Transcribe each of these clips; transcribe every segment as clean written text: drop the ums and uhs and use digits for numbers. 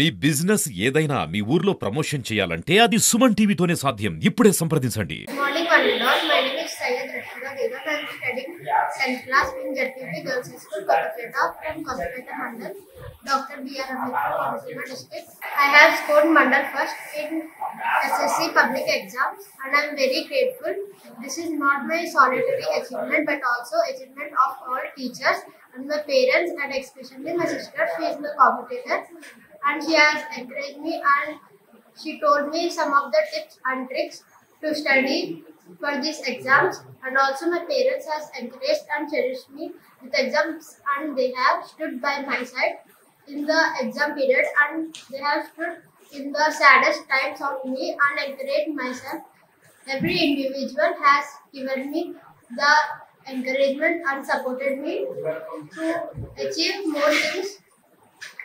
మీ business ఏదైనా మీ ఊర్లో promotion చేయాలంటే అది సుమన్ టీవీతోనే సాధ్యం. ఇప్పుడే సంప్రదించండి. Morning, Pandit. My name is Syed Rashida Begum. I am studying 10th class in JPP Girls High School, Kottapeta from Kottapeta Mandal, Dr. B.R. Ambedkar, Kottapeta district. I have scored Mandal first in SSC public exams and I am very grateful. This is not my solitary achievement but also achievement of all teachers and my parents and especially my sister. She is my competitor and she has encouraged me and she told me some of the tips and tricks to study for these exams, and also my parents has encouraged and cherished me with exams and they have stood by my side in the exam period and they have stood in the saddest times of me and encouraged myself. Every individual has given me the encouragement and supported me to achieve more things,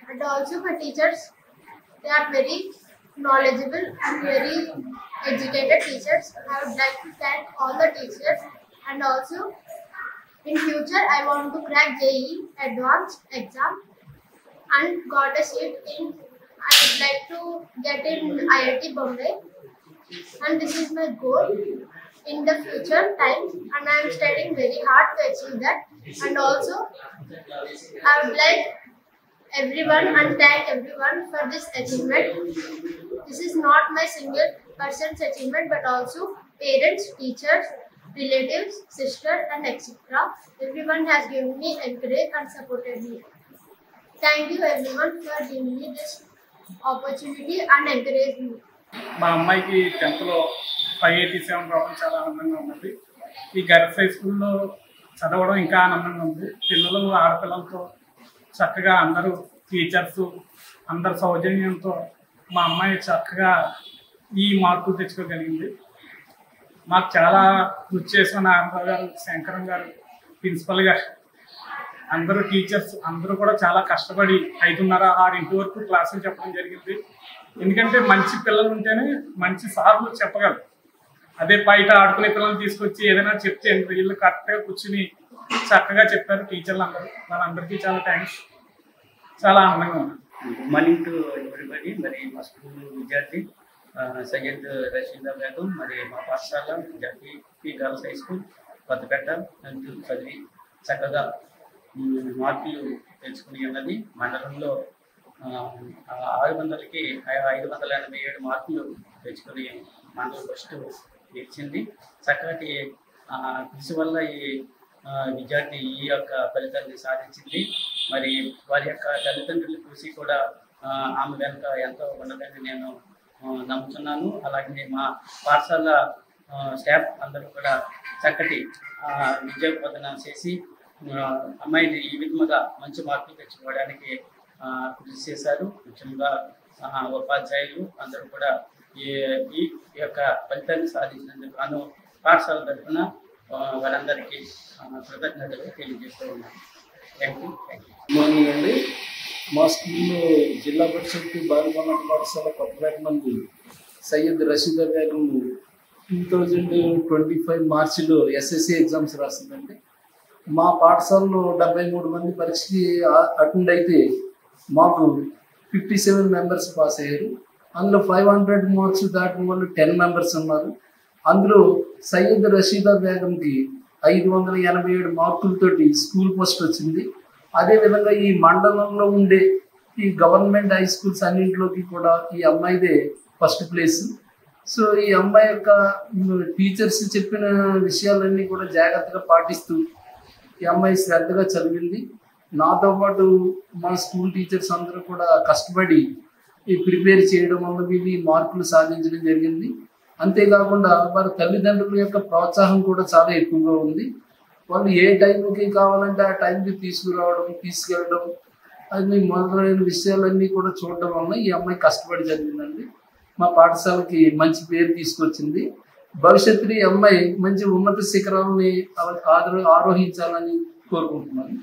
and also my teachers, they are very knowledgeable and very educated teachers. I would like to thank all the teachers, and also in future I want to crack JEE advanced exam and got a seat in, I would like to get in IIT Bombay and this is my goal in the future times and I am studying very hard to achieve that. And also I would like everyone and thank everyone for this achievement. This is not my single person's achievement but also parents, teachers, relatives, sister and etc. Everyone has given me encouraged and supported me. Thank you everyone for giving me this opportunity and encouraged me. మా అమ్మాయికి 10th లో 587 రావడం చాలా ఆనందంగా ఉన్నది. ఈ girls high స్కూల్లో చదవడం ఇంకా ఆనందంగా ఉంది. పిల్లలు ఆడపిల్లలతో చక్కగా అందరూ టీచర్స్ అందరి సౌజన్యంతో మా అమ్మాయి చక్కగా ఈ మార్కులు తెచ్చుకోగలిగింది. మాకు చాలా కృషి చేసిన నారాయణరావు గారు, శంకరం గారు, ప్రిన్సిపల్ గారు, అందరూ టీచర్స్ అందరూ కూడా చాలా కష్టపడి 5:30, 6 వరకు క్లాసులు చెప్పడం జరిగింది. ఎందుకంటే మంచి పిల్లలు ఉంటేనే మంచి సార్లు చెప్పగలరు. అదే బయట ఆడుకునే పిల్లల్ని తీసుకొచ్చి ఏదైనా చెప్తే వీళ్ళు కరెక్ట్గా కూర్చుని చక్కగా చెప్పారు టీచర్లు అందరూ. వాళ్ళందరికీ చాలా థ్యాంక్స్. చాలా ఆనందంగా ఉంది. Good morning to everybody. మరి మా స్కూల్ విద్యార్థి సయ్యద్ రషీదా బేగం, మరి మా పాఠశాల JPP girls high school Kothapeta చదివి చక్కగా మార్కులు తెచ్చుకుని ఉన్నది. మండలంలో 600కి 587 మార్కులు తెచ్చుకుని మండలం ఫస్ట్ గెలిచింది. చక్కటి కృషి వల్ల ఈ విద్యార్థి ఈ యొక్క ఫలితాన్ని సాధించింది. మరి వారి యొక్క తల్లిదండ్రుల కృషి కూడా ఆమె వెనుక ఎంతో ఉన్నదని నేను నమ్ముతున్నాను. అలాగే మా పాఠశాల స్టాఫ్ అందరూ కూడా చక్కటి విద్యాబోధన చేసి అమ్మాయిని ఈ విధముగా మంచి మార్కులు తెచ్చుకోవడానికి కృషి చేశారు. ముఖ్యంగా ఉపాధ్యాయులు అందరూ కూడా ఈ యొక్క ఫలితాన్ని సాధించినందుకు గాను పాఠశాల తరఫున వారందరికీ కృతజ్ఞతలు తెలియజేస్తూ ఉన్నాను. Thank you. మార్నింగ్ అండి. మా స్కూల్లో జిల్లా పరిషత్ బాలబాల పాఠశాల కొత్తపేట మంది సయ్యద్ రషీదా బేగం 2025 మార్చిలో SSC ఎగ్జామ్స్ రాసిందండి. మా పాఠశాలలో 73 మంది పరీక్షకి అటెండ్ అయితే మాకు 57 మెంబర్స్ పాస్ అయ్యారు. అందులో 500 మార్క్స్ దాటిన వాళ్ళు 10 మెంబర్స్ ఉన్నారు. అందులో సయ్యద్ రషీదా బేగంకి 587 మార్కులతోటి స్కూల్ పోస్ట్ వచ్చింది. అదేవిధంగా ఈ మండలంలో ఉండే ఈ గవర్నమెంట్ హై స్కూల్స్ అన్నింటిలోకి కూడా ఈ అమ్మాయిదే ఫస్ట్ ప్లేస్. సో ఈ అమ్మాయి యొక్క టీచర్స్ చెప్పిన విషయాలన్నీ కూడా జాగ్రత్తగా పాటిస్తూ ఈ అమ్మాయి శ్రద్ధగా చదివింది. నాతో పాటు మా స్కూల్ టీచర్స్ అందరూ కూడా కష్టపడి ఈ ప్రిపేర్ చేయడం వల్ల వీళ్ళు ఈ మార్కులు సాధించడం జరిగింది. అంతేకాకుండా వారి తల్లిదండ్రుల యొక్క ప్రోత్సాహం కూడా చాలా ఎక్కువగా ఉంది. వాళ్ళు ఏ టైంకి కావాలంటే ఆ టైంకి తీసుకురావడం, తీసుకెళ్ళడం, అది మొదలైన విషయాలన్నీ కూడా చూడడం వల్ల ఈ అమ్మాయి కష్టపడి చదివిందండి. మా పాఠశాలకి మంచి పేరు తీసుకొచ్చింది. భవిష్యత్తులో ఈ అమ్మాయి మంచి ఉన్నత శిఖరాలని ఆరోహించాలని కోరుకుంటున్నాను.